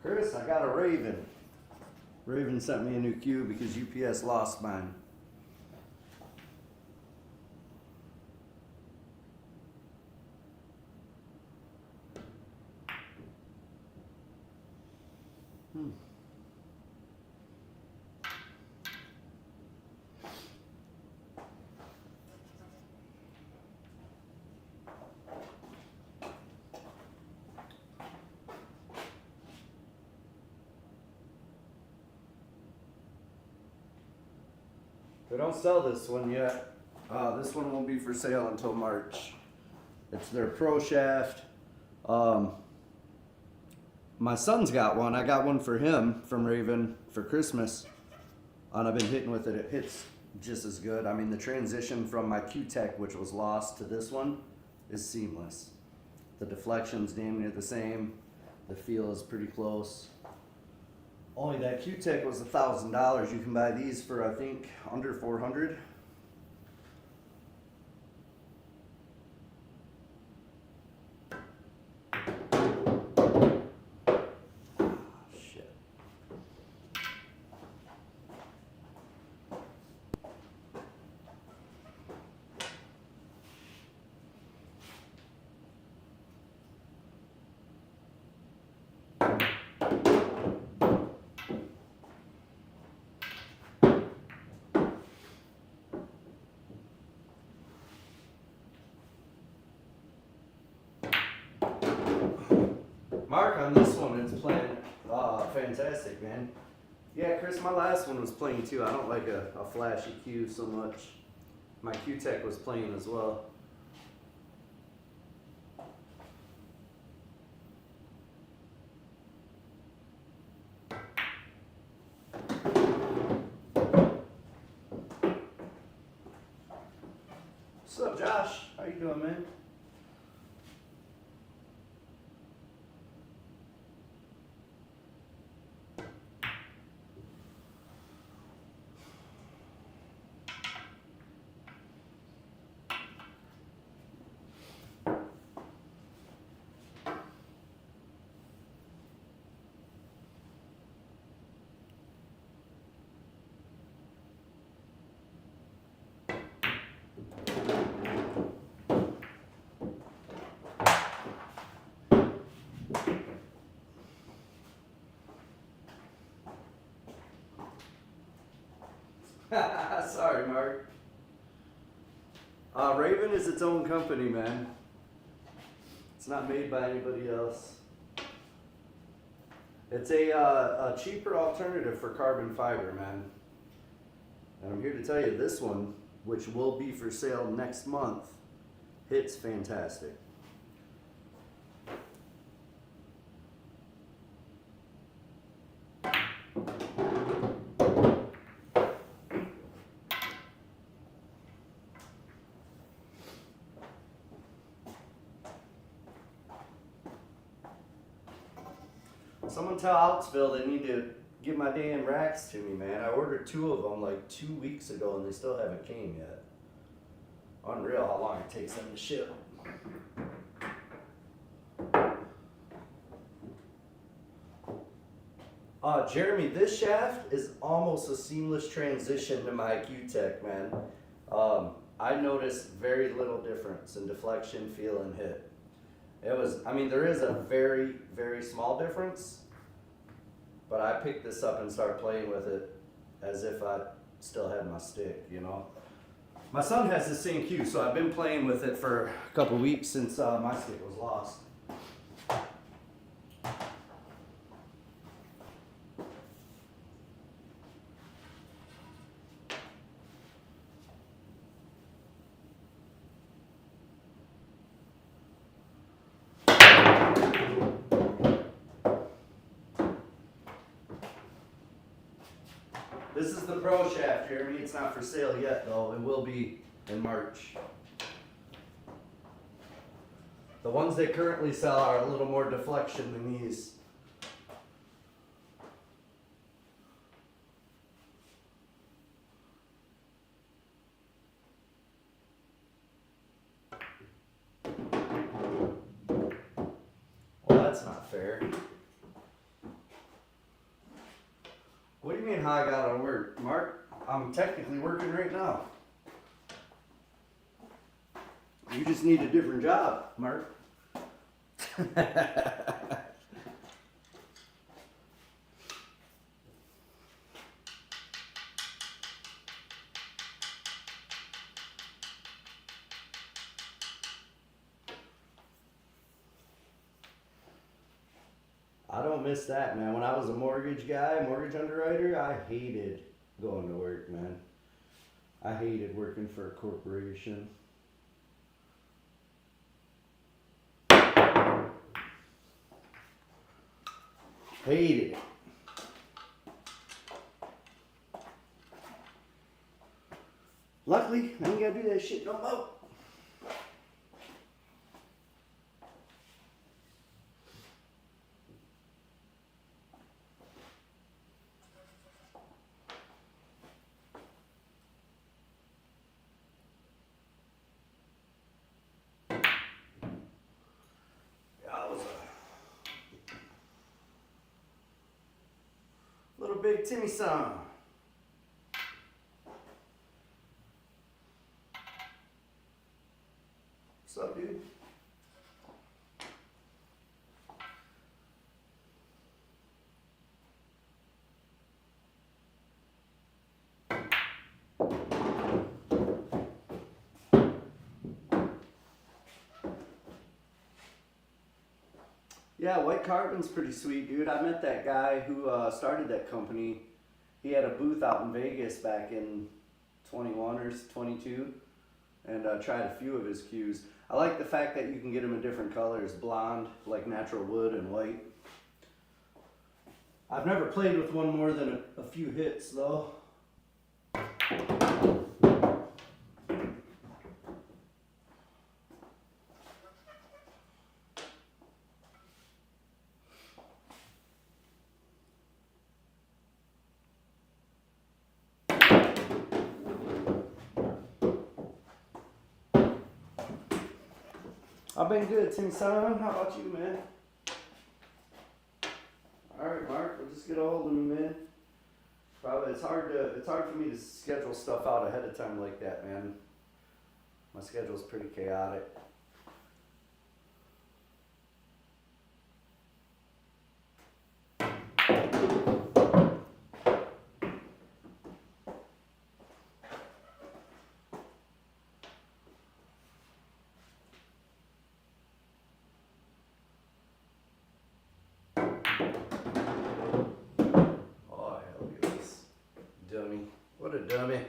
Chris, I got a Raven. Raven sent me a new cue because UPS lost mine. They don't sell this one yet. This one won't be for sale until March. It's their Pro Shaft. My son's got one. I got one for him from Raven for Christmas. And I've been hitting with it. It hits just as good. I mean, the transition from my Q-Tech, which was lost, to this one is seamless. The deflection's damn near the same. The feel is pretty close. Only that Q-Tech was $1,000. You can buy these for, I think, under $400. Mark on this one is playing fantastic, man. Yeah, Chris, my last one was playing too. I don't like a flashy cue so much. My Q-Tech was playing as well. What's up, Josh? How you doing, man? Sorry, Mark. Raven is its own company, man. It's not made by anybody else. It's a cheaper alternative for carbon fiber, man. And I'm here to tell you this one, which will be for sale next month, hits fantastic. Someone tell Outsville they need to give my damn racks to me, man. I ordered 2 of them like 2 weeks ago and they still haven't came yet. Unreal how long it takes them to ship. Jeremy, this shaft is almost a seamless transition to my Q-Tech, man. I noticed very little difference in deflection, feel, and hit. It was, I mean, there is a very, very small difference, but I picked this up and started playing with it as if I still had my stick, you know. My son has the same cue, so I've been playing with it for a couple weeks since my stick was lost. This is the Pro Shaft, Jeremy. It's not for sale yet, though. It will be in March. The ones they currently sell are a little more deflection than these. fair. What do you mean how I gotta work, Mark? I'm technically working right now. You just need a different job, Mark. I don't miss that, man. When I was a mortgage guy, mortgage underwriter, I hated going to work, man. I hated working for a corporation. Hated it. Luckily, I ain't gotta do that shit no more. Little big Timmy son. What's up, dude? Yeah, white carbon's pretty sweet, dude. I met that guy who started that company. He had a booth out in Vegas back in 21 or 22 and tried a few of his cues. I like the fact that you can get them in different colors, blonde, like natural wood, and white. I've never played with one more than a few hits, though. I've been good, Timmy son. How about you, man? Alright, Mark, we'll just get a hold of me, man. Probably it's hard for me to schedule stuff out ahead of time like that, man. My schedule's pretty chaotic. Dummy. What a dummy.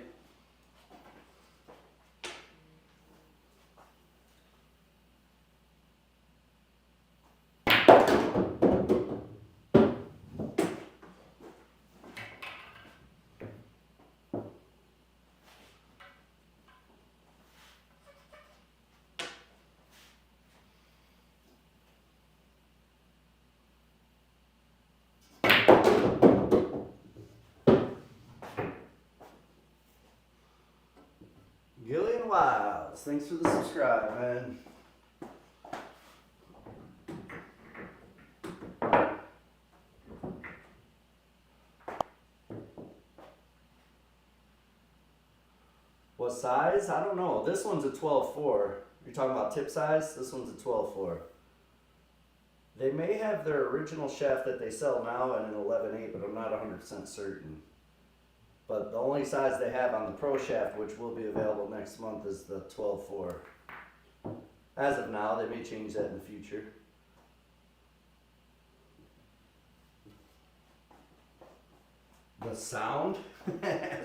Gillian Wiles, thanks for the subscribe, man. What size? I don't know. This one's a 12.4. You're talking about tip size? This one's a 12.4. They may have their original shaft that they sell now in an 11.8, but I'm not 100% certain. But the only size they have on the Pro Shaft, which will be available next month, is the 12.4. As of now, they may change that in the future. The sound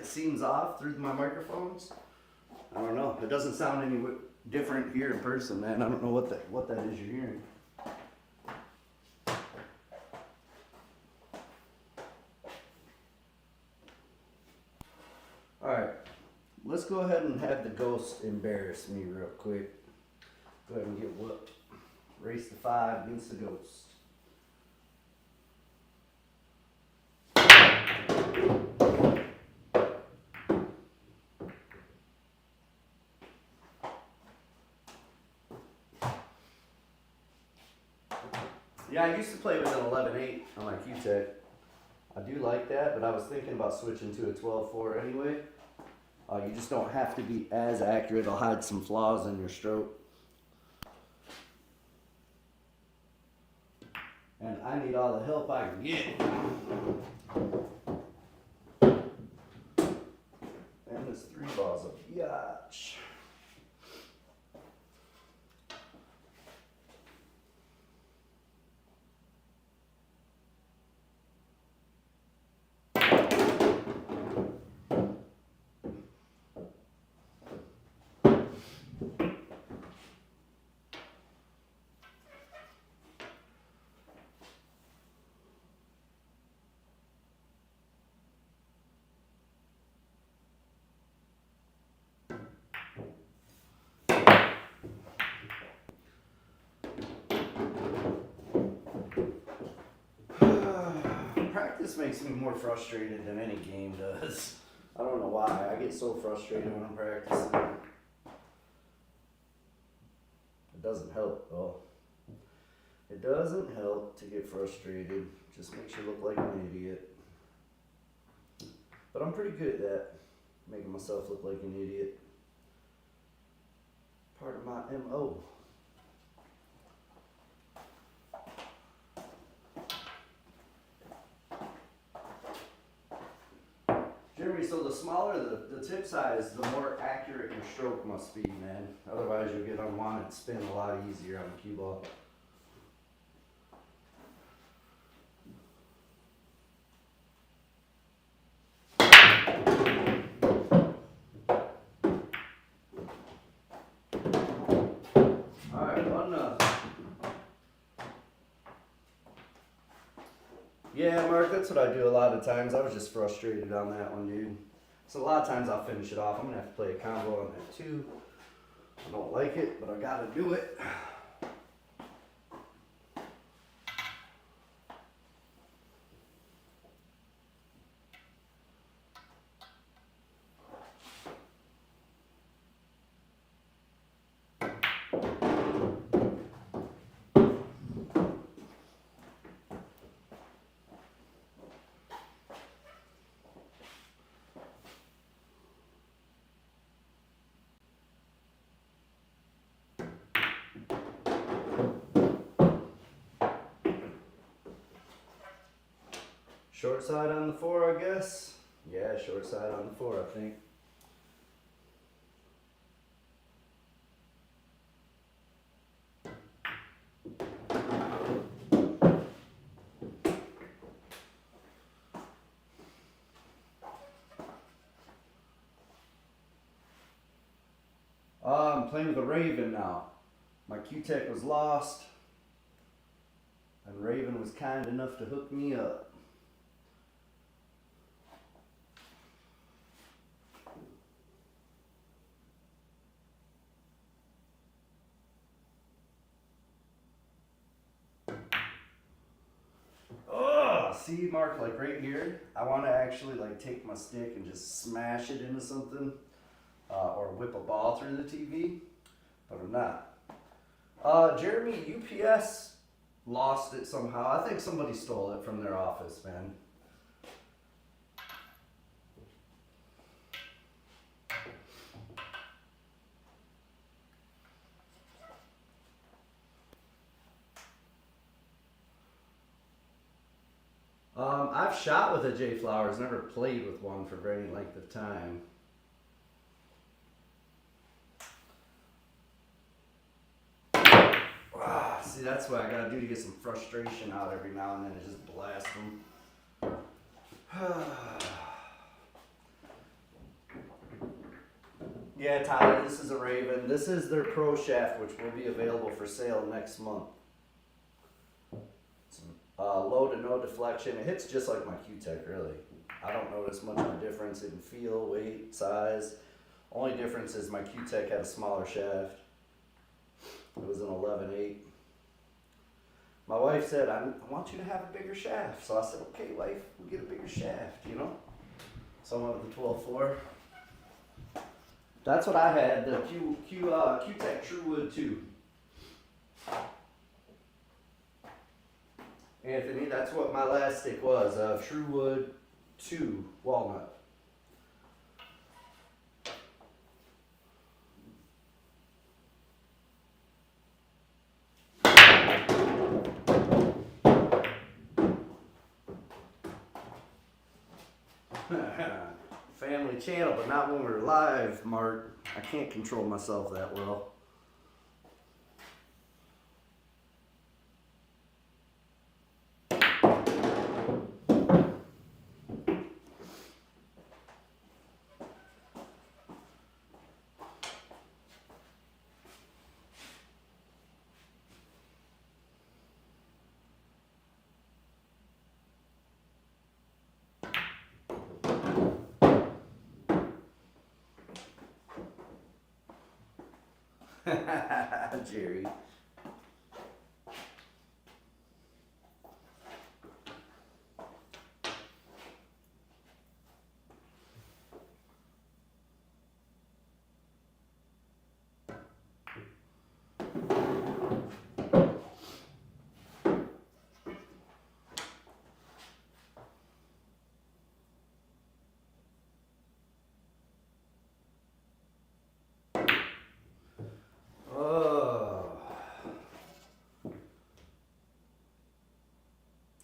seems off through my microphones. I don't know. It doesn't sound any different here in person, man. I don't know what that is you're hearing. Alright, let's go ahead and have the ghost embarrass me real quick. Go ahead and get whooped. Race to 5 against the ghost. Yeah, I used to play with an 11.8 on my Q-Tech. I do like that, but I was thinking about switching to a 12.4 anyway. You just don't have to be as accurate. It'll hide some flaws in your stroke. And I need all the help I can get. And this 3 ball's a biatch. Practice makes me more frustrated than any game does. I don't know why. I get so frustrated when I'm practicing. It doesn't help though. It doesn't help to get frustrated. Just makes you look like an idiot. But I'm pretty good at that. Making myself look like an idiot. Part of my MO. Jeremy, so the smaller the tip size, the more accurate your stroke must be, man. Otherwise you'll get unwanted spin a lot easier on the cue ball. Yeah, Mark, that's what I do a lot of times. I was just frustrated on that one, dude. So a lot of times I'll finish it off. I'm going to have to play a combo on that too. I don't like it, but I got to do it. Short side on the 4, I guess. Yeah, short side on the 4, I think. I'm playing with a Raven now. My Q-Tech was lost, and Raven was kind enough to hook me up. See, Mark, like right here, I want to actually like take my stick and just smash it into something, or whip a ball through the TV, but I'm not. Jeremy, UPS lost it somehow. I think somebody stole it from their office, man. I've shot with a J Flowers, never played with one for very length of time. See, that's what I gotta do to get some frustration out every now and then, is just blast them. Yeah, Tyler, this is a Raven. This is their Pro Shaft, which will be available for sale next month. Low to no deflection. It hits just like my Q-Tech, really. I don't notice much of a difference in feel, weight, size. Only difference is my Q-Tech had a smaller shaft. It was an 11.8. My wife said, I want you to have a bigger shaft. So I said, okay, wife, we'll get a bigger shaft, you know? So I went with the 12.4. That's what I had, the Q-Tech True Wood 2. Anthony, that's what my last stick was. True Wood 2 Walnut. Family channel, but not when we're live, Mark. I can't control myself that well. Jerry.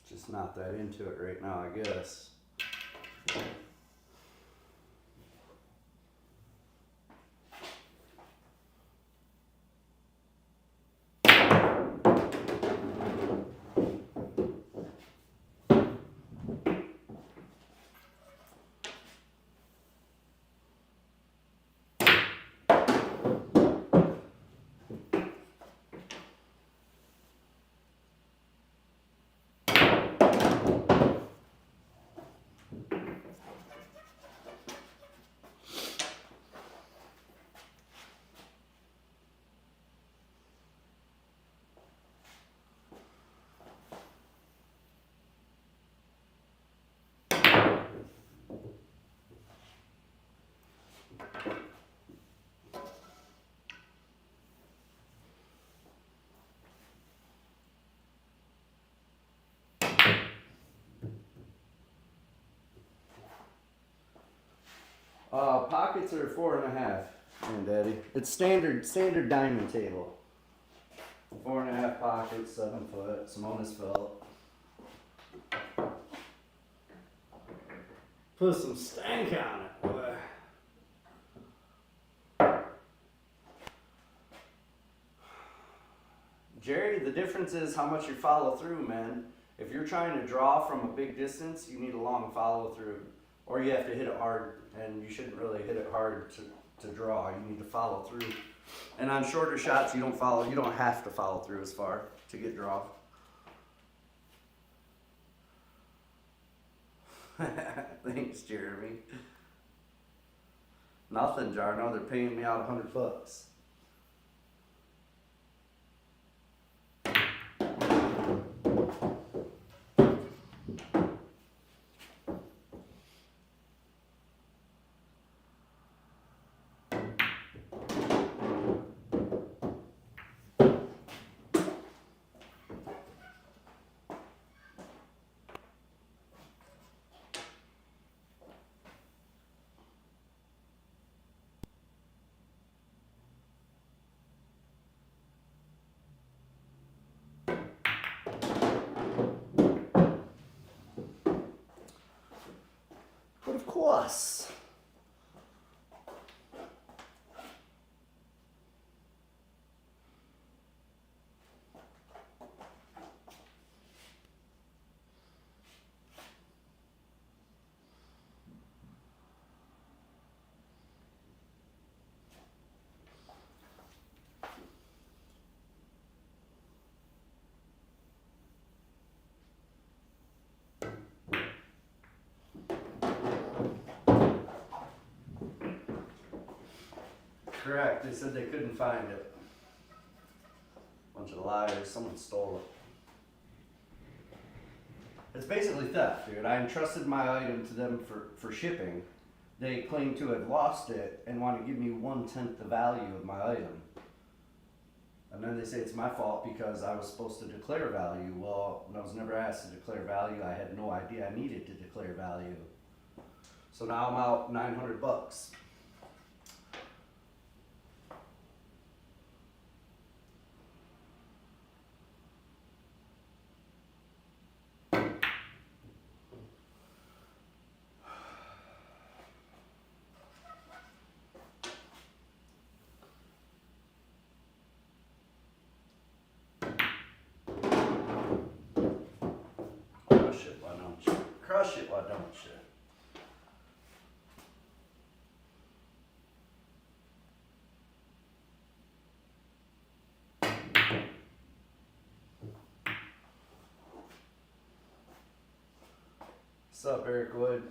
Just not that into it right now, I guess. Pockets are 4.5, Daddy. It's standard diamond table. 4.5 pockets, 7 foot, Simonis felt. Put some stank on it, boy. Jerry, the difference is how much you follow through, man. If you're trying to draw from a big distance, you need a long follow through. Or you have to hit it hard, and you shouldn't really hit it hard to draw. You need to follow through. And on shorter shots, you don't have to follow through as far to get draw. Thanks, Jeremy. Nothing, Jarno. They're paying me out $100. But of course. Correct. They said they couldn't find it. Bunch of liars. Someone stole it. It's basically theft, dude. I entrusted my item to them for shipping. They claim to have lost it and want to give me 1/10 the value of my item. And then they say it's my fault because I was supposed to declare value. Well, when I was never asked to declare value, I had no idea I needed to declare value. So now I'm out $900. Crush it, why don't you? Crush it, why don't you? What's up, Eric Wood?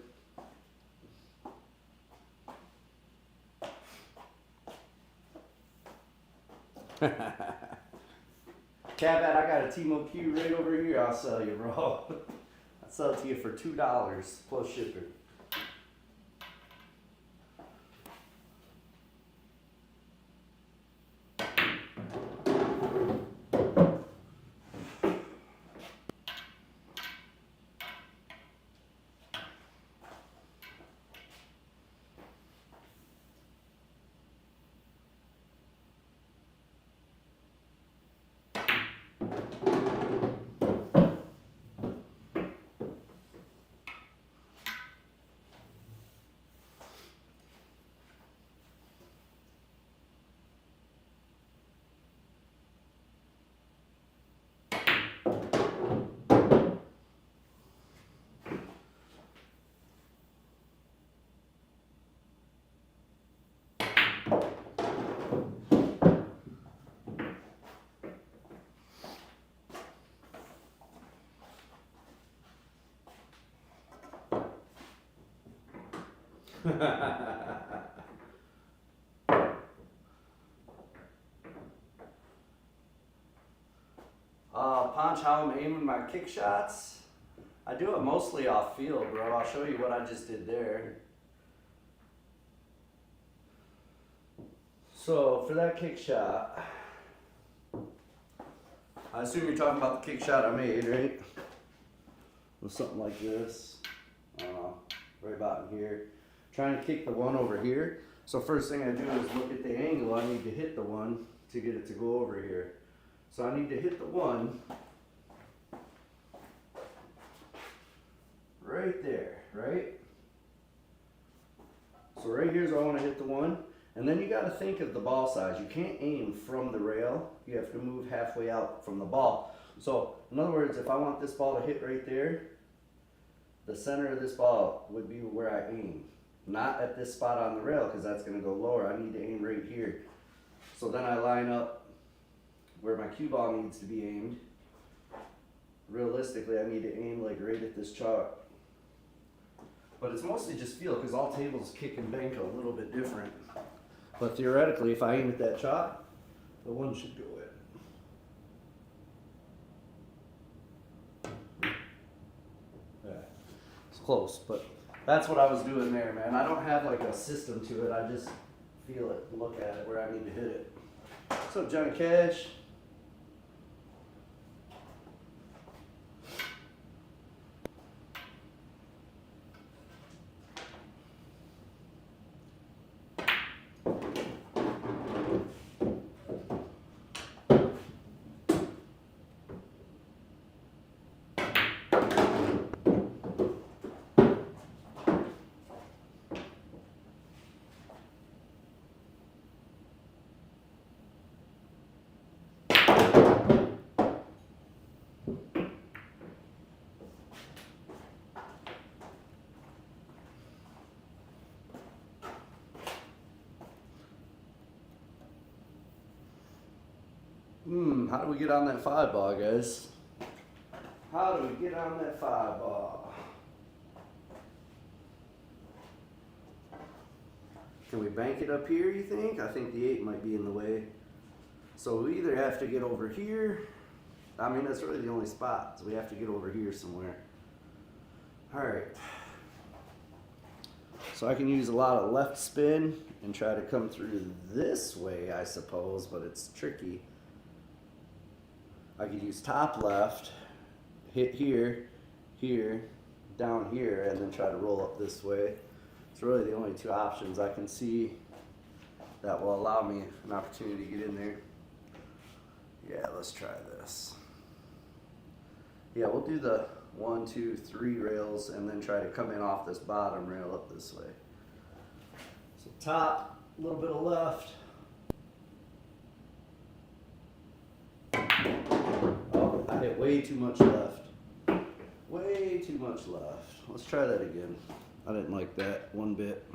Cabat, I got a Timo Q right over here. I'll sell you, bro. I'll sell it to you for $2 plus shipping. Punch, how I'm aiming my kick shots. I do it mostly off field, bro. I'll show you what I just did there. So for that kick shot, I assume you're talking about the kick shot I made, right? With something like this, right about in here. Trying to kick the one over here. So first thing I do is look at the angle I need to hit the one to get it to go over here. So I need to hit the one right there, right? So right here's where I want to hit the one. And then you got to think of the ball size. You can't aim from the rail. You have to move halfway out from the ball. So in other words, if I want this ball to hit right there, the center of this ball would be where I aim. Not at this spot on the rail because that's going to go lower. I need to aim right here. So then I line up where my cue ball needs to be aimed. Realistically, I need to aim like right at this chalk. But it's mostly just feel because all tables kick and bank a little bit different. But theoretically, if I aim at that chalk, the one should go in. Yeah, it's close, but that's what I was doing there, man. I don't have like a system to it. I just feel it, look at it, where I need to hit it. What's up, Johnny Cash? How do we get on that 5 ball, guys? How do we get on that 5 ball? Can we bank it up here, you think? I think the 8 might be in the way. So we either have to get over here. I mean, that's really the only spot. So we have to get over here somewhere. All right. So I can use a lot of left spin and try to come through this way, I suppose, but it's tricky. I could use top left, hit here, here, down here, and then try to roll up this way. It's really the only two options I can see that will allow me an opportunity to get in there. Yeah, let's try this. Yeah, we'll do the 1, 2, 3 rails and then try to come in off this bottom rail up this way. So top, a little bit of left. Oh, I hit way too much left. Way too much left. Let's try that again. I didn't like that one bit.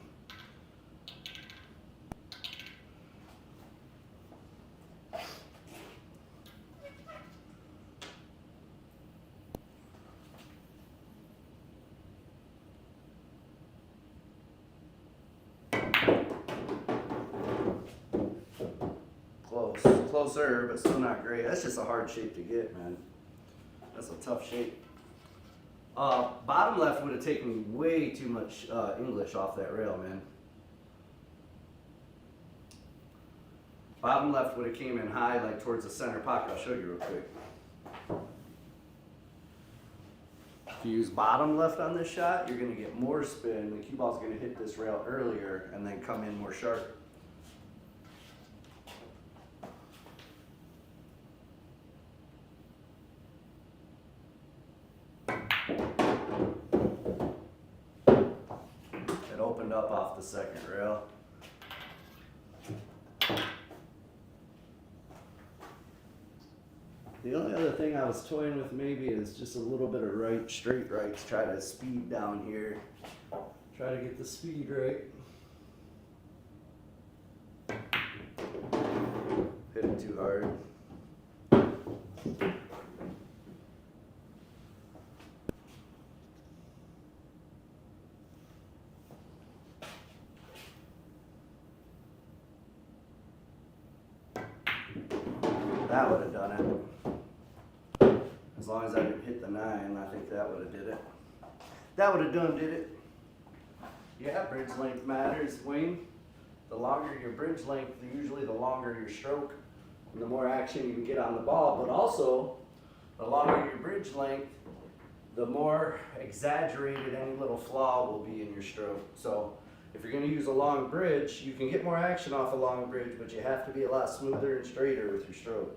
Closer, but still not great. That's just a hard shape to get, man. That's a tough shape. Bottom left would have taken me way too much English off that rail, man. Bottom left would have came in high, like towards the center pocket. I'll show you real quick. If you use bottom left on this shot, you're going to get more spin. The cue ball's going to hit this rail earlier and then come in more sharp. Opened up off the second rail. The only other thing I was toying with maybe is just a little bit of right, straight rights. Try to speed down here. Try to get the speed right. Hit it too hard. That would have done it. As long as I didn't hit the 9, I think that would have did it. That would have did it. Yeah, bridge length matters, Wayne. The longer your bridge length, usually the longer your stroke, and the more action you can get on the ball. But also, the longer your bridge length, the more exaggerated any little flaw will be in your stroke. So if you're going to use a long bridge, you can get more action off a long bridge, but you have to be a lot smoother and straighter with your stroke.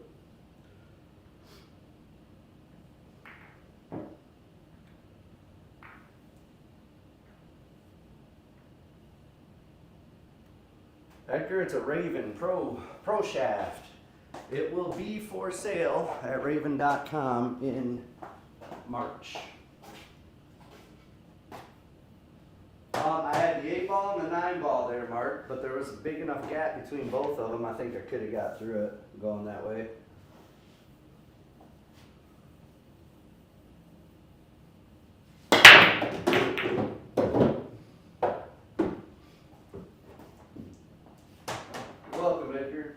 Edgar, it's a Raven Pro shaft. It will be for sale at raven.com in March. I had the 8 ball and the 9 ball there, Mark, but there was a big enough gap between both of them. I think I could have got through it going that way. You're welcome, Edgar.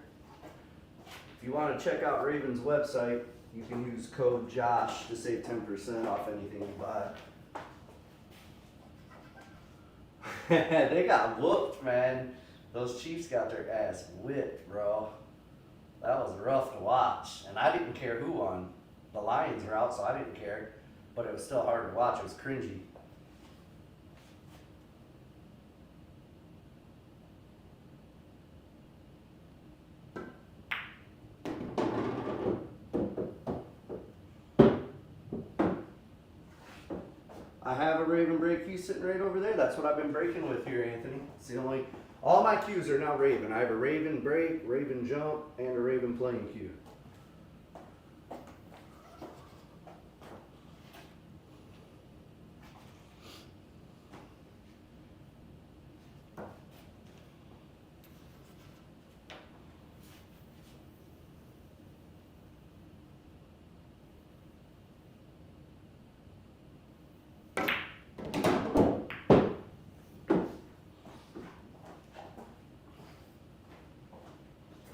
If you want to check out Raven's website, you can use code JOSH to save 10% off anything you buy. They got whooped, man. Those Chiefs got their ass whipped, bro. That was rough to watch. And I didn't care who won. The Lions were out, so I didn't care. But it was still hard to watch. It was cringy. I have a Raven break cue sitting right over there. That's what I've been breaking with here, Anthony. It's the only, all my cues are now Raven. I have a Raven break, Raven jump, and a Raven playing cue.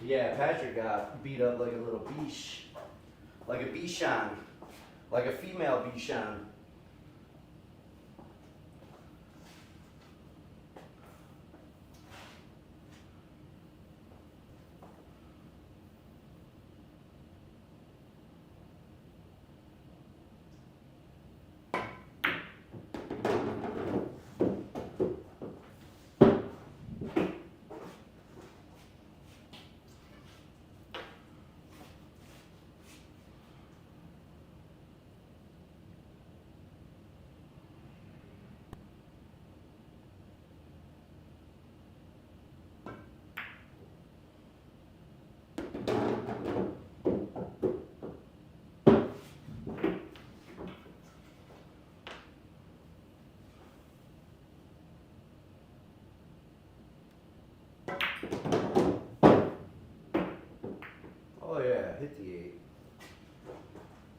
Yeah, Patrick got beat up like a little biche. Like a bichon. Like a female bichon. hit the 8.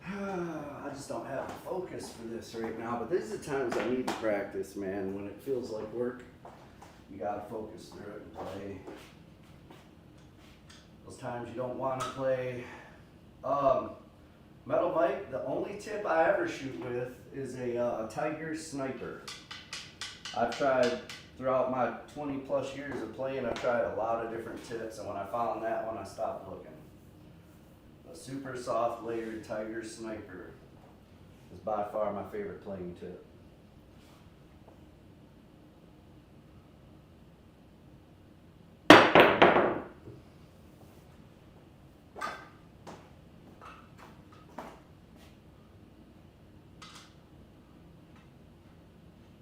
I just don't have the focus for this right now, but these are the times I need to practice, man. When it feels like work, you gotta focus through it and play. Those times you don't want to play. Metal mic, the only tip I ever shoot with is a Tiger Sniper. I've tried, throughout my 20 plus years of playing, I've tried a lot of different tips, and when I found that one, I stopped looking. A super soft layered Tiger Sniper is by far my favorite playing tip.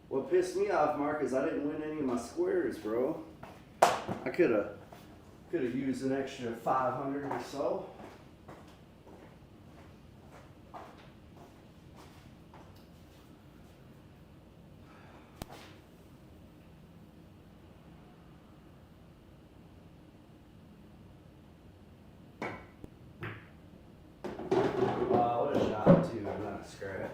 What pissed me off, Mark, is I didn't win any of my squares, bro. I could have used an extra 500 or so. What a shot too, not a scratch.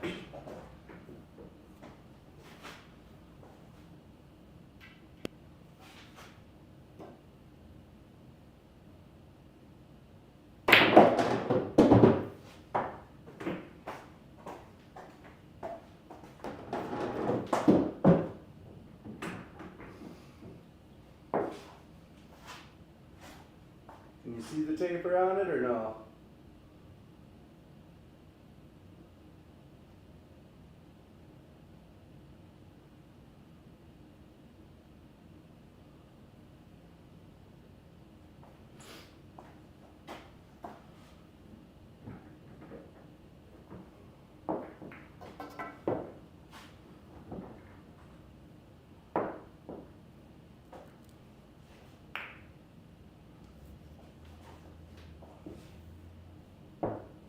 Can you see the tape around it or no?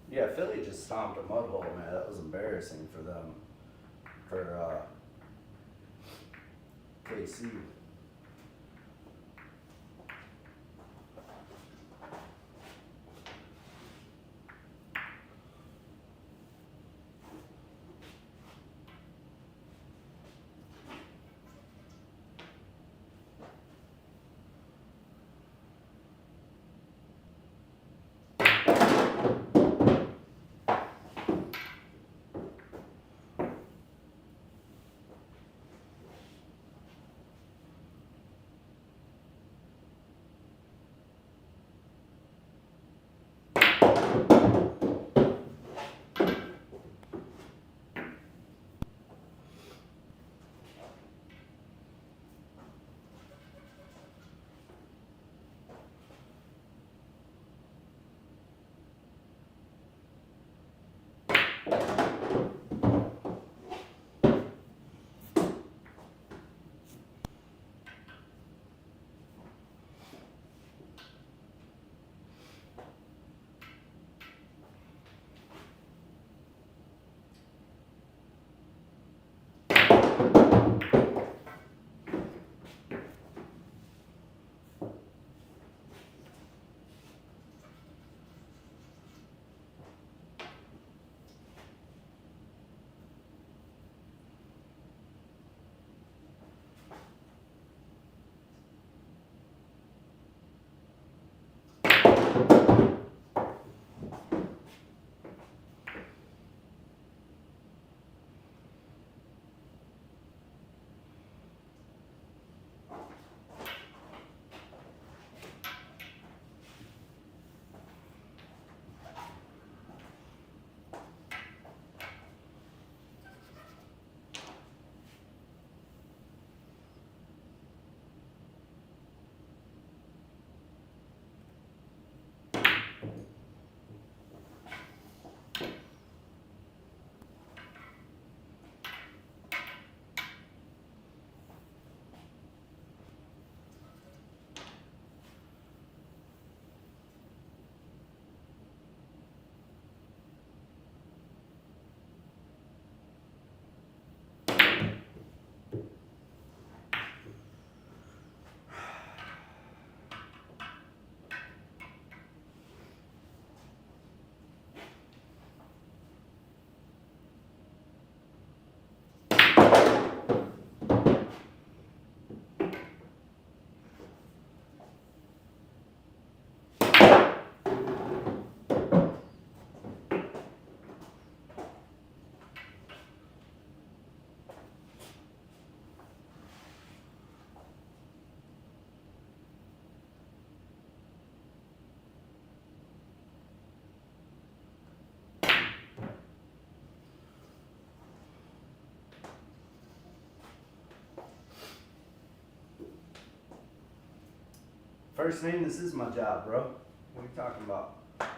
Yeah, Philly just stomped a mud hole, man. That was embarrassing for them. For KC. First name, this is my job, bro. What are you talking about? What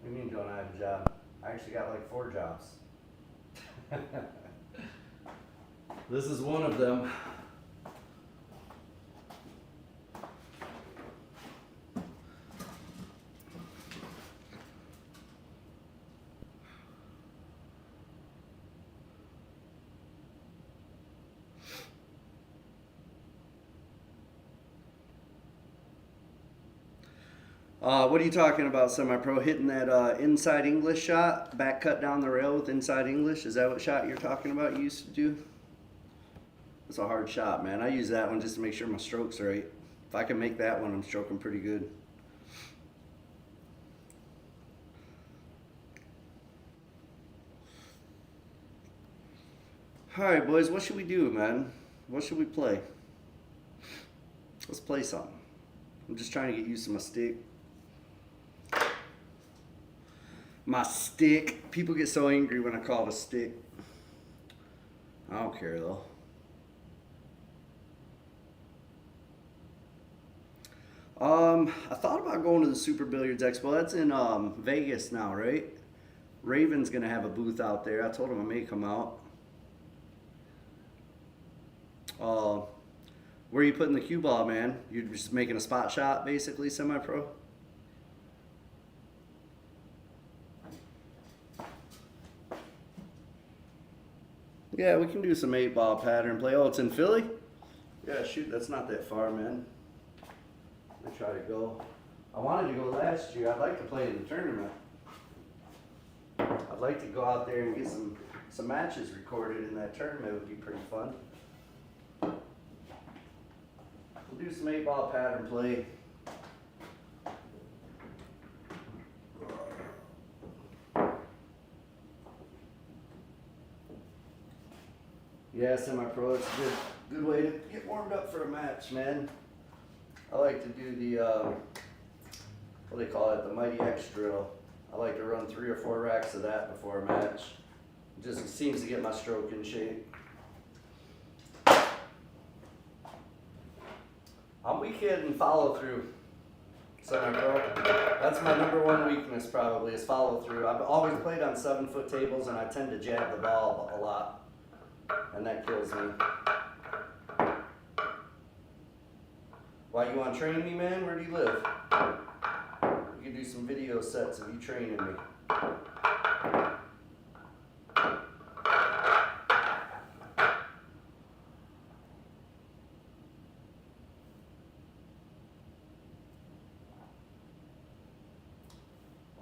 do you mean don't I have a job? I actually got like 4 jobs. This is one of them. What are you talking about, semi-pro? Hitting that inside English shot, back cut down the rail with inside English? Is that what shot you're talking about you used to do? It's a hard shot, man. I use that one just to make sure my stroke's right. If I can make that one, I'm stroking pretty good. All right, boys, what should we do, man? What should we play? Let's play something. I'm just trying to get used to my stick. My stick. People get so angry when I call it a stick. I don't care though. I thought about going to the Super Billiards Expo. That's in Vegas now, right? Raven's gonna have a booth out there. I told him I may come out. Where are you putting the cue ball, man? You're just making a spot shot, basically, semi-pro? Yeah, we can do some 8-ball pattern play. Oh, it's in Philly? Yeah, shoot, that's not that far, man. I try to go. I wanted to go last year. I'd like to play in the tournament. I'd like to go out there and get some matches recorded in that tournament. It would be pretty fun. We'll do some 8-ball pattern play. Yeah, semi-pro, it's a good way to get warmed up for a match, man. I like to do the, what do they call it, the Mighty X drill. I like to run 3 or 4 racks of that before a match. It just seems to get my stroke in shape. I'm weak-headed and follow-through, semi-pro. That's my #1 weakness probably, is follow-through. I've always played on 7-foot tables and I tend to jab the ball a lot. And that kills me. Why, you want to train me, man? Where do you live? We can do some video sets of you training me.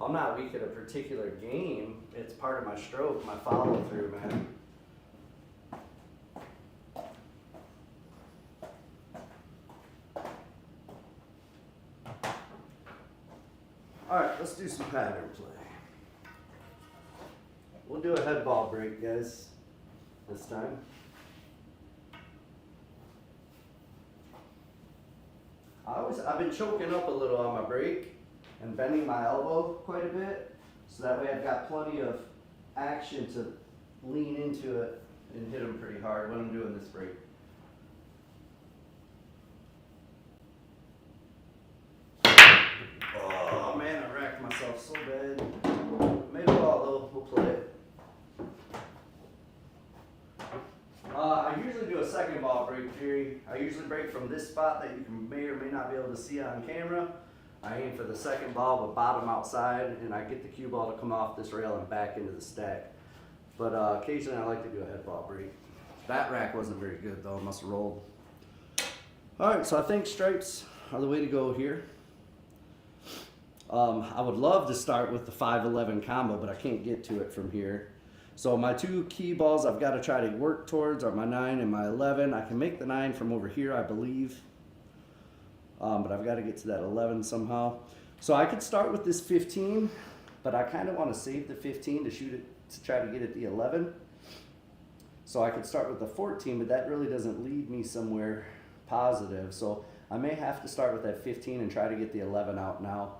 I'm not weak at a particular game. It's part of my stroke, my follow-through, man. Alright, let's do some pattern play. We'll do a head ball break, guys, this time. I've been choking up a little on my break and bending my elbow quite a bit, so that way I've got plenty of action to lean into it and hit them pretty hard when I'm doing this break. Oh man, I racked myself so bad. Made a ball though, we'll play it. I usually do a second ball break theory. I usually break from this spot that you may or may not be able to see on camera. I aim for the second ball with bottom outside, and I get the cue ball to come off this rail and back into the stack. But occasionally I like to do a head ball break. That rack wasn't very good though, it must have rolled. Alright, so I think stripes are the way to go here. I would love to start with the 5-11 combo, but I can't get to it from here. So my 2 key balls I've got to try to work towards are my 9 and my 11. I can make the 9 from over here, I believe. But I've got to get to that 11 somehow. So I could start with this 15, but I kind of want to save the 15 to shoot it, to try to get at the 11. So I could start with the 14, but that really doesn't lead me somewhere positive. So I may have to start with that 15 and try to get the 11 out now.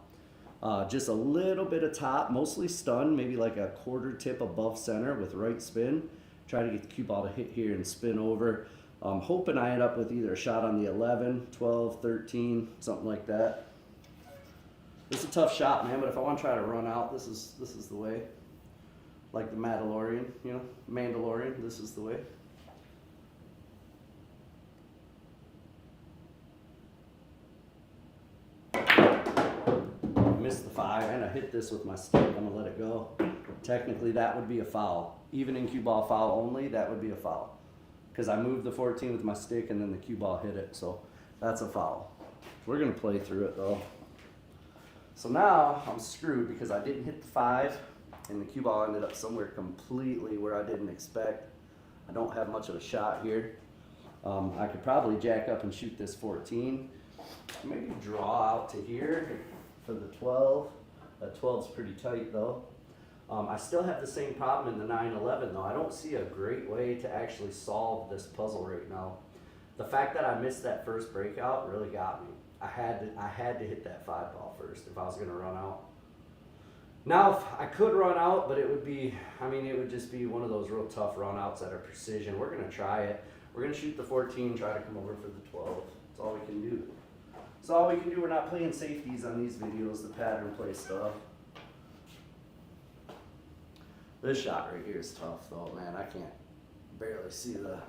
Just a little bit of top, mostly stun, maybe like a quarter tip above center with right spin. Try to get the cue ball to hit here and spin over. I'm hoping I end up with either a shot on the 11, 12, 13, something like that. It's a tough shot, man, but if I want to try to run out, this is the way. Like the Mandalorian, you know, Mandalorian, this is the way. Missed the 5, and I hit this with my stick. I'm gonna let it go. Technically, that would be a foul. Even in cue ball foul only, that would be a foul. Because I moved the 14 with my stick and then the cue ball hit it, so that's a foul. We're gonna play through it though. So now I'm screwed because I didn't hit the 5 and the cue ball ended up somewhere completely where I didn't expect. I don't have much of a shot here. I could probably jack up and shoot this 14. Maybe draw out to here for the 12. That 12's pretty tight though. I still have the same problem in the 9-11 though. I don't see a great way to actually solve this puzzle right now. The fact that I missed that first breakout really got me. I had to hit that 5 ball first if I was gonna run out. Now I could run out, but it would just be one of those real tough run outs that are precision. We're gonna try it. We're gonna shoot the 14, try to come over for the 12. That's all we can do. That's all we can do. We're not playing safeties on these videos, the pattern play stuff. This shot right here is tough though, man. I can't barely see the...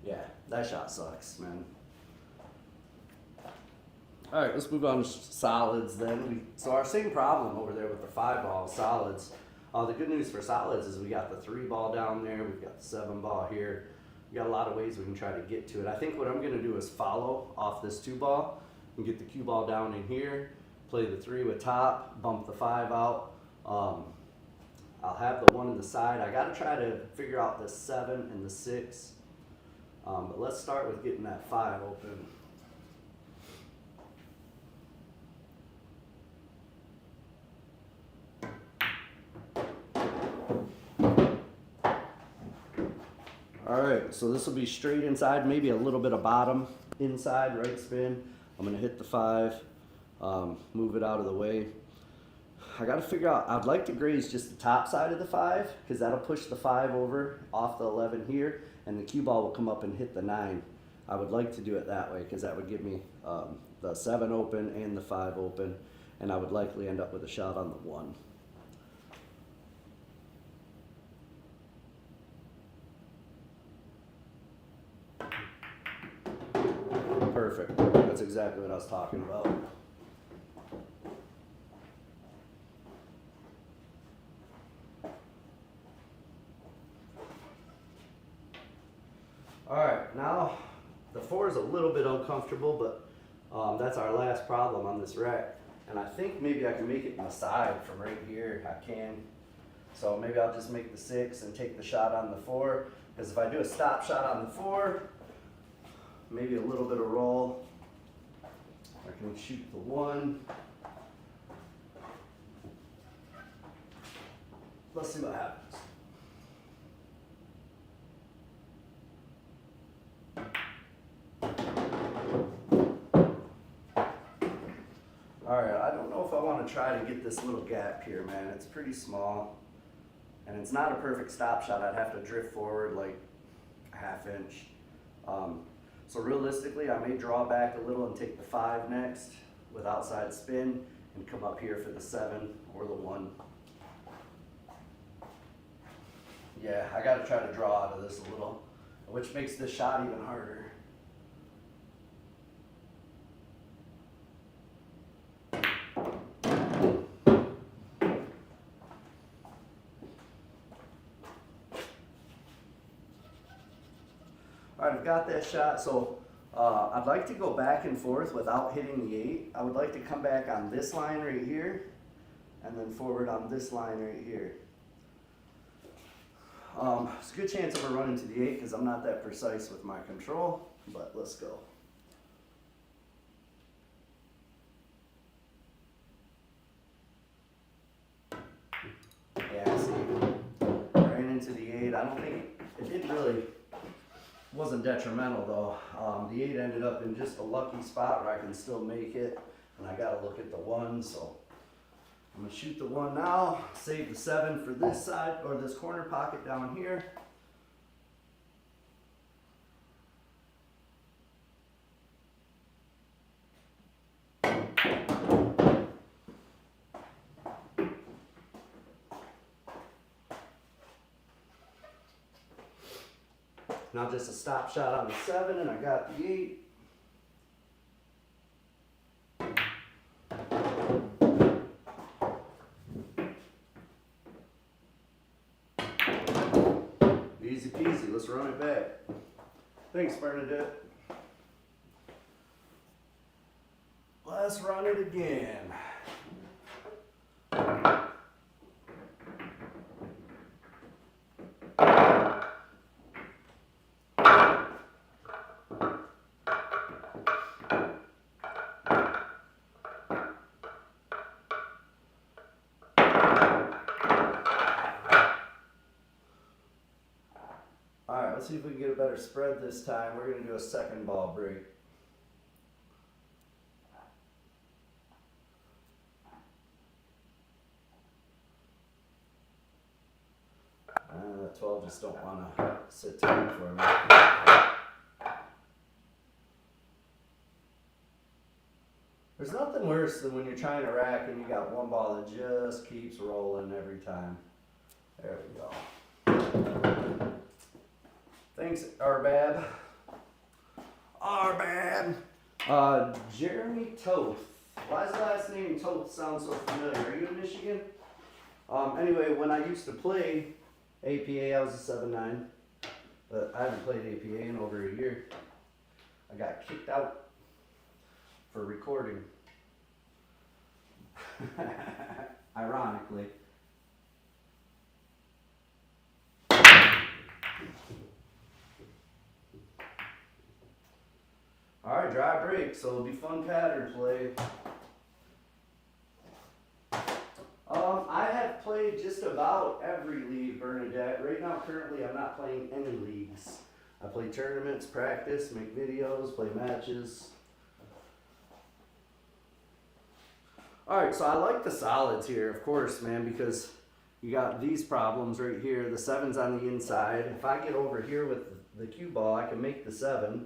Yeah, that shot sucks, man. All right, let's move on to solids then. So our same problem over there with the 5 ball solids. The good news for solids is we got the 3 ball down there. We've got the 7 ball here. We got a lot of ways we can try to get to it. I think what I'm gonna do is follow off this 2 ball and get the cue ball down in here, play the 3 with top, bump the 5 out. I'll have the 1 in the side. I gotta try to figure out the 7 and the 6. But let's start with getting that 5 open. All right, so this will be straight inside, maybe a little bit of bottom inside, right spin. I'm gonna hit the 5, move it out of the way. I gotta figure out, I'd like to graze just the top side of the 5, because that'll push the 5 over off the 11 here, and the cue ball will come up and hit the 9. I would like to do it that way, because that would give me the 7 open and the 5 open, and I would likely end up with a shot on the 1. Perfect. That's exactly what I was talking about. All right, now the 4 is a little bit uncomfortable, but that's our last problem on this rack. And I think maybe I can make it in the side from right here. I can. So maybe I'll just make the 6 and take the shot on the 4. Because if I do a stop shot on the 4, maybe a little bit of roll, I can shoot the 1. Let's see what happens. All right, I don't know if I want to try to get this little gap here, man. It's pretty small, and it's not a perfect stop shot. I'd have to drift forward like a ½ inch. So realistically, I may draw back a little and take the 5 next with outside spin and come up here for the 7 or the 1. Yeah, I got to try to draw out of this a little, which makes this shot even harder. All right, I've got that shot, so I'd like to go back and forth without hitting the 8. I would like to come back on this line right here, and then forward on this line right here. It's a good chance I'm gonna run into the 8 because I'm not that precise with my control, but let's go. Yeah, see, ran into the 8. I don't think it didn't really. Wasn't detrimental though. The 8 ended up in just a lucky spot where I can still make it, and I got to look at the 1. So I'm gonna shoot the 1 now, save the 7 for this side, or this corner pocket down here. Now just a stop shot on the 7, and I got the 8. Easy peasy, let's run it back. Thanks, Bernadette. Let's run it again. Alright, let's see if we can get a better spread this time. We're going to do a second ball break. That 12 just don't want to sit tight for me. There's nothing worse than when you're trying to rack and you got one ball that just keeps rolling every time. There we go. Thanks, Arbab. Arbab. Jeremy Toth. Why does the last name Toth sound so familiar? Are you in Michigan? Anyway, when I used to play APA, I was a 7-9. But I haven't played APA in over a year. I got kicked out for recording. Ironically. Alright, dry break, so it'll be fun pattern play. I have played just about every league, Bernadette. Right now, currently, I'm not playing any leagues. I play tournaments, practice, make videos, play matches. Alright, so I like the solids here, of course, man, because you got these problems right here. The 7's on the inside. If I get over here with the cue ball, I can make the 7.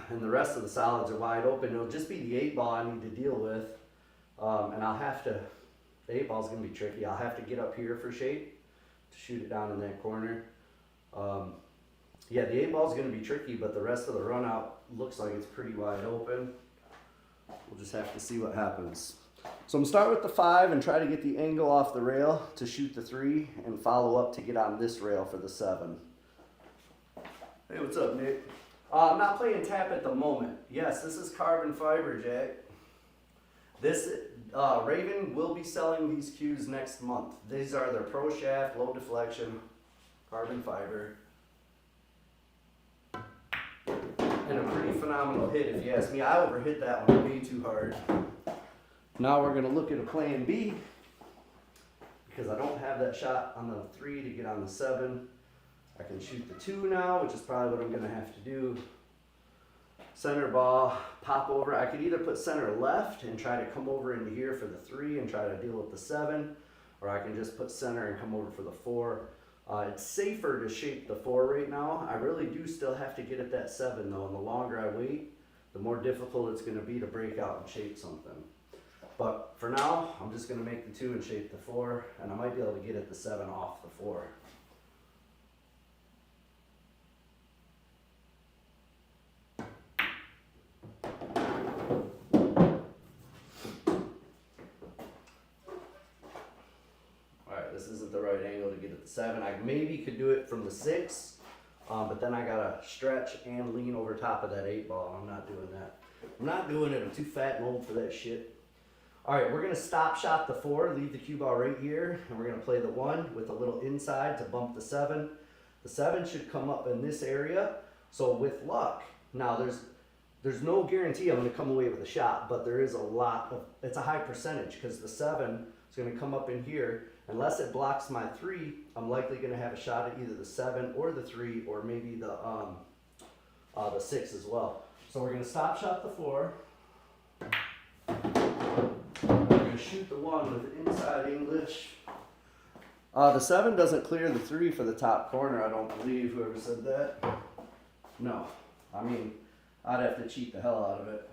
And the rest of the solids are wide open. It'll just be the 8 ball I need to deal with. And I'll have to, the 8 ball's going to be tricky. I'll have to get up here for shape to shoot it down in that corner. Yeah, the 8 ball's going to be tricky, but the rest of the run out looks like it's pretty wide open. We'll just have to see what happens. So I'm going to start with the 5 and try to get the angle off the rail to shoot the 3 and follow up to get on this rail for the 7. Hey, what's up, Nick? I'm not playing tap at the moment. Yes, this is carbon fiber, Jack. This Raven will be selling these cues next month. These are their Pro Shaft, low deflection, carbon fiber. And a pretty phenomenal hit, if you ask me. I overhit that one way too hard. Now we're going to look at a plan B, because I don't have that shot on the 3 to get on the 7. I can shoot the 2 now, which is probably what I'm going to have to do. Center ball, pop over. I could either put center left and try to come over into here for the 3 and try to deal with the 7, or I can just put center and come over for the 4. It's safer to shape the 4 right now. I really do still have to get at that 7 though, and the longer I wait, the more difficult it's going to be to break out and shape something. But for now, I'm just going to make the 2 and shape the 4, and I might be able to get at the 7 off the 4. This isn't the right angle to get at the 7. I maybe could do it from the 6, but then I gotta stretch and lean over top of that 8 ball. I'm not doing that. I'm not doing it. I'm too fat and old for that shit. All right, we're gonna stop shot the 4, leave the cue ball right here, and we're gonna play the 1 with a little inside to bump the 7. The 7 should come up in this area. So with luck, now there's no guarantee I'm gonna come away with a shot, but there is a lot of, it's a high percentage because the 7 is gonna come up in here. Unless it blocks my 3, I'm likely going to have a shot at either the 7 or the 3, or maybe the 6 as well. So we're going to stop shot the 4. I'm gonna shoot the 1 with inside English. The 7 doesn't clear the 3 for the top corner, I don't believe, whoever said that. No, I mean, I'd have to cheat the hell out of it.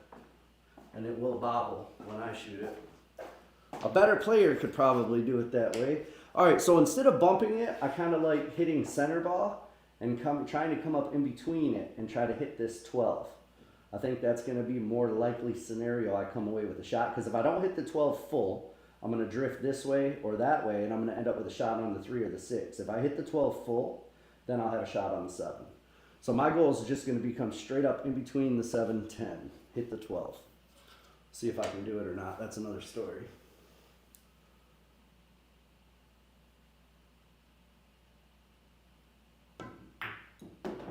And it will bobble when I shoot it. A better player could probably do it that way. All right, so instead of bumping it, I kind of like hitting center ball and trying to come up in between it and try to hit this 12. I think that's going to be more likely scenario I come away with a shot, because if I don't hit the 12 full, I'm going to drift this way or that way, and I'm going to end up with a shot on the 3 or the 6. If I hit the 12 full, then I'll have a shot on the 7. So my goal is just going to become straight up in between the 7, 10, hit the 12. See if I can do it or not. That's another story.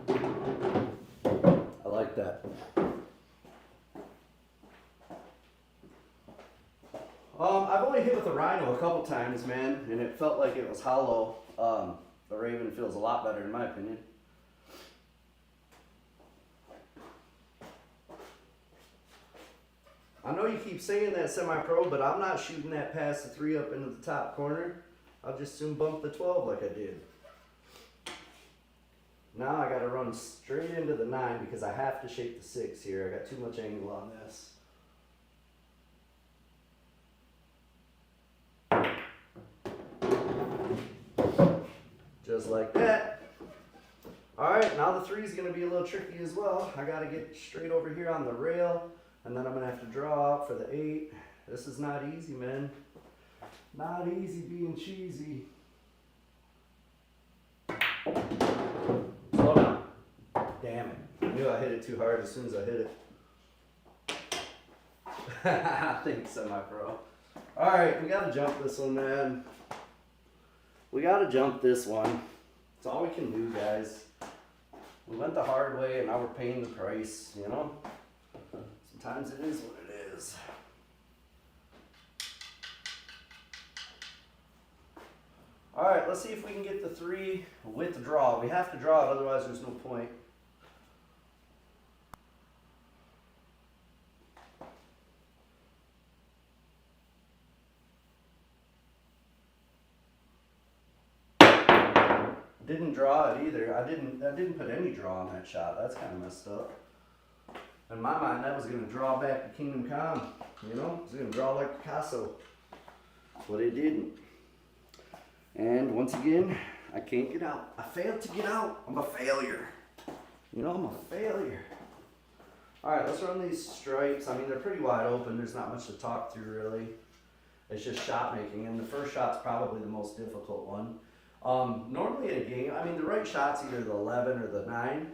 I like that. I've only hit with the Rhino a couple times, man, and it felt like it was hollow. The Raven feels a lot better in my opinion. I know you keep saying that semi-pro, but I'm not shooting that past the 3 up into the top corner. I'll just soon bump the 12 like I did. Now I gotta run straight into the 9 because I have to shape the 6 here. I got too much angle on this. Just like that. Alright, now the 3 is gonna be a little tricky as well. I gotta get straight over here on the rail, and then I'm gonna have to draw out for the 8. This is not easy, man. Not easy being cheesy. Slow down. Damn it. I knew I hit it too hard as soon as I hit it. I think semi-pro. Alright, we gotta jump this one, man. We gotta jump this one. It's all we can do, guys. We went the hard way and now we're paying the price, you know? Sometimes it is what it is. Alright, let's see if we can get the 3 with the draw. We have to draw it, otherwise there's no point. Didn't draw it either. I didn't put any draw on that shot. That's kind of messed up. In my mind, that was going to draw back to Kingdom Come. You know, it was going to draw like Picasso. But it didn't. And once again, I can't get out. I failed to get out. I'm a failure. You know, I'm a failure. All right, let's run these stripes. I mean, they're pretty wide open. There's not much to talk through, really. It's just shot making. And the first shot's probably the most difficult one. Normally in a game, I mean, the right shot's either the 11 or the 9.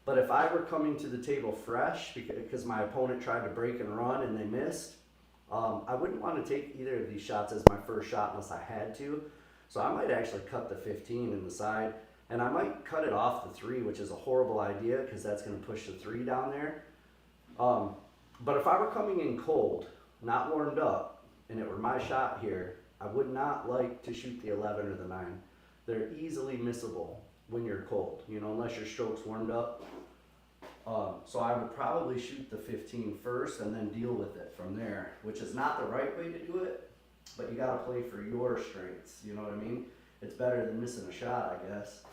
But if I were coming to the table fresh, because my opponent tried to break and run and they missed, I wouldn't want to take either of these shots as my first shot unless I had to. So I might actually cut the 15 in the side, and I might cut it off the 3, which is a horrible idea because that's going to push the 3 down there. But if I were coming in cold, not warmed up, and it were my shot here, I would not like to shoot the 11 or the 9. They're easily missable when you're cold, you know, unless your stroke's warmed up. So I would probably shoot the 15 first and then deal with it from there, which is not the right way to do it, but you got to play for your strengths, you know what I mean? It's better than missing a shot, I guess.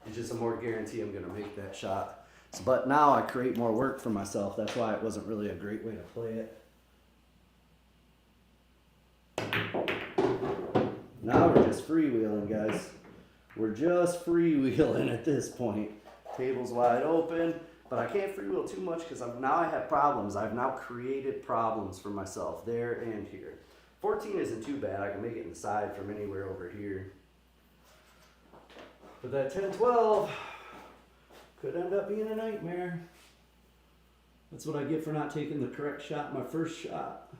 It's just a more guarantee I'm going to make that shot. But now I create more work for myself. That's why it wasn't really a great way to play it. Now we're just freewheeling, guys. We're just freewheeling at this point. Table's wide open, but I can't freewheel too much because now I have problems. I've now created problems for myself there and here. 14 isn't too bad. I can make it inside from anywhere over here. But that 10-12 could end up being a nightmare. That's what I get for not taking the correct shot my first shot.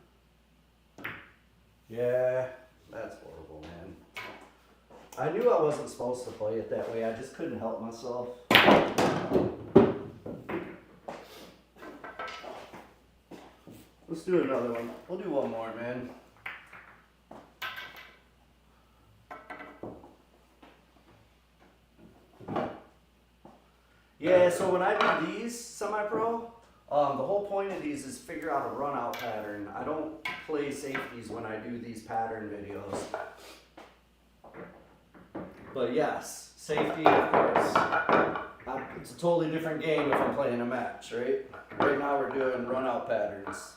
Yeah, that's horrible, man. I knew I wasn't supposed to play it that way. I just couldn't help myself. Let's do another one. We'll do one more, man. Yeah, so when I do these semi-pro, the whole point of these is figure out a run-out pattern. I don't play safeties when I do these pattern videos. But yes, safety, of course. It's a totally different game if I'm playing a match, right? Right now we're doing run-out patterns.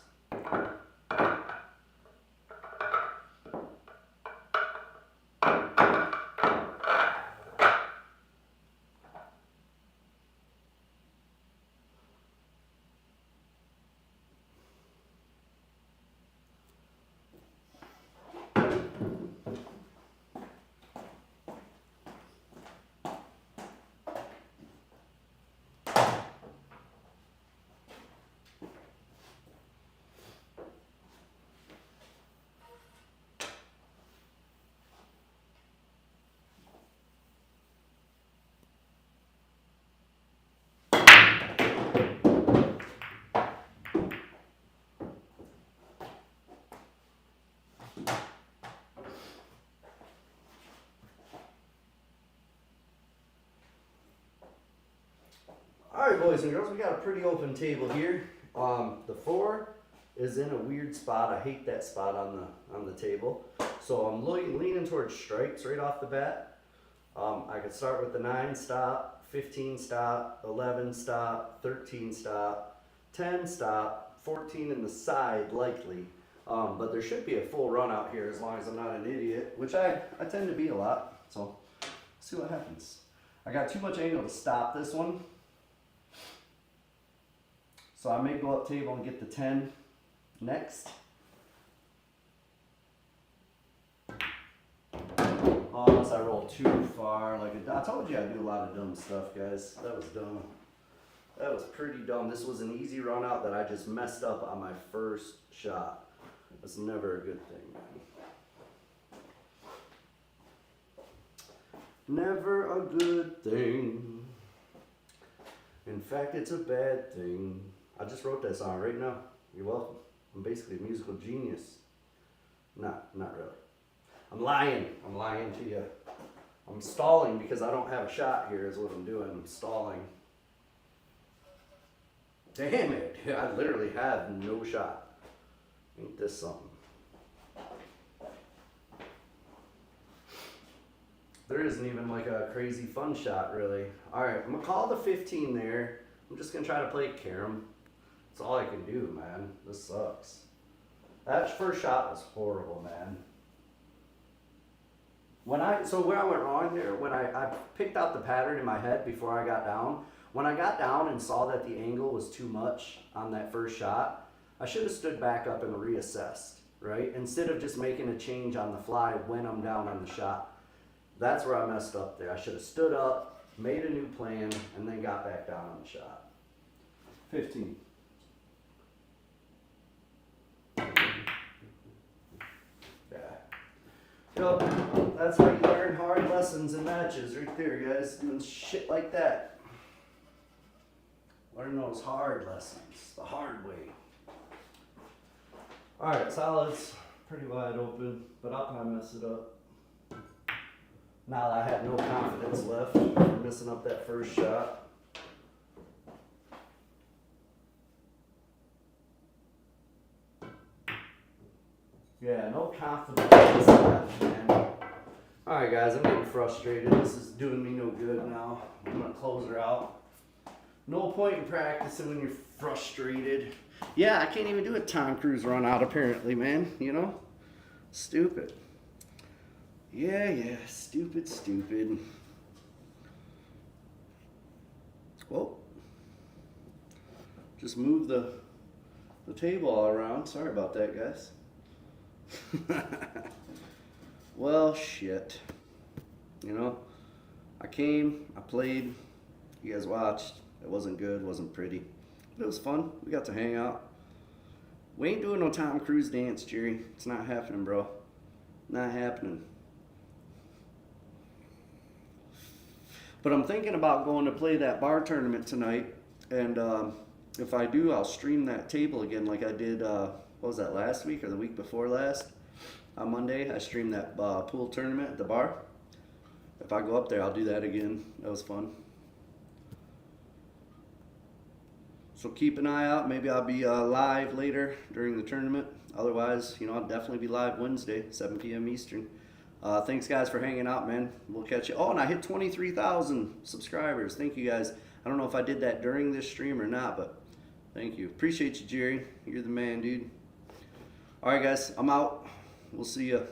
Alright, boys and girls, we got a pretty open table here. The 4 is in a weird spot. I hate that spot on the table. So I'm leaning towards strikes right off the bat. I could start with the 9 stop, 15 stop, 11 stop, 13 stop, 10 stop, 14 in the side likely. But there should be a full run out here as long as I'm not an idiot, which I tend to be a lot. So let's see what happens. I got too much angle to stop this one. So I may go up table and get the 10 next. Unless I roll too far. I told you I do a lot of dumb stuff, guys. That was dumb. That was pretty dumb. This was an easy run out that I just messed up on my first shot. That's never a good thing, man. Never a good thing. In fact, it's a bad thing. I just wrote that song right now. You're welcome. I'm basically a musical genius. Not really. I'm lying to you. I'm stalling because I don't have a shot here is what I'm doing. I'm stalling. Damn it. I literally have no shot. Ain't this something? There isn't even like a crazy fun shot really. Alright, I'm gonna call the 15 there. I'm just gonna try to play carom. That's all I can do, man. This sucks. That first shot was horrible, man. So where I went wrong there, when I picked out the pattern in my head before I got down, when I got down and saw that the angle was too much on that first shot, I should have stood back up and reassessed, right? Instead of just making a change on the fly when I'm down on the shot. That's where I messed up there. I should have stood up, made a new plan, and then got back down on the shot. 15. Yup, that's how you learn hard lessons in matches right there, guys. Doing shit like that. Learn those hard lessons, the hard way. Alright, solids, pretty wide open, but I'll probably mess it up. Now that I have no confidence left for messing up that first shot. Yeah, no confidence left, man. Alright guys, I'm getting frustrated. This is doing me no good now. I'm gonna close her out. No point in practicing when you're frustrated. Yeah, I can't even do a Tom Cruise run out apparently, man. You know? Stupid. Yeah, stupid. Well, just move the table all around. Sorry about that, guys. Well, shit. You know, I came, I played, you guys watched. It wasn't good, wasn't pretty, but it was fun. We got to hang out. We ain't doing no Tom Cruise dance, Jerry. It's not happening, bro. Not happening. But I'm thinking about going to play that bar tournament tonight, and if I do, I'll stream that table again like I did, what was that, last week or the week before last? On Monday, I streamed that pool tournament at the bar. If I go up there, I'll do that again. That was fun. So keep an eye out. Maybe I'll be live later during the tournament. Otherwise, you know, I'll definitely be live Wednesday, 7 p.m. Eastern. Thanks, guys, for hanging out, man. We'll catch you. Oh, and I hit 23,000 subscribers. Thank you, guys. I don't know if I did that during this stream or not, but thank you. Appreciate you, Jerry. You're the man, dude. All right, guys, I'm out. We'll see you.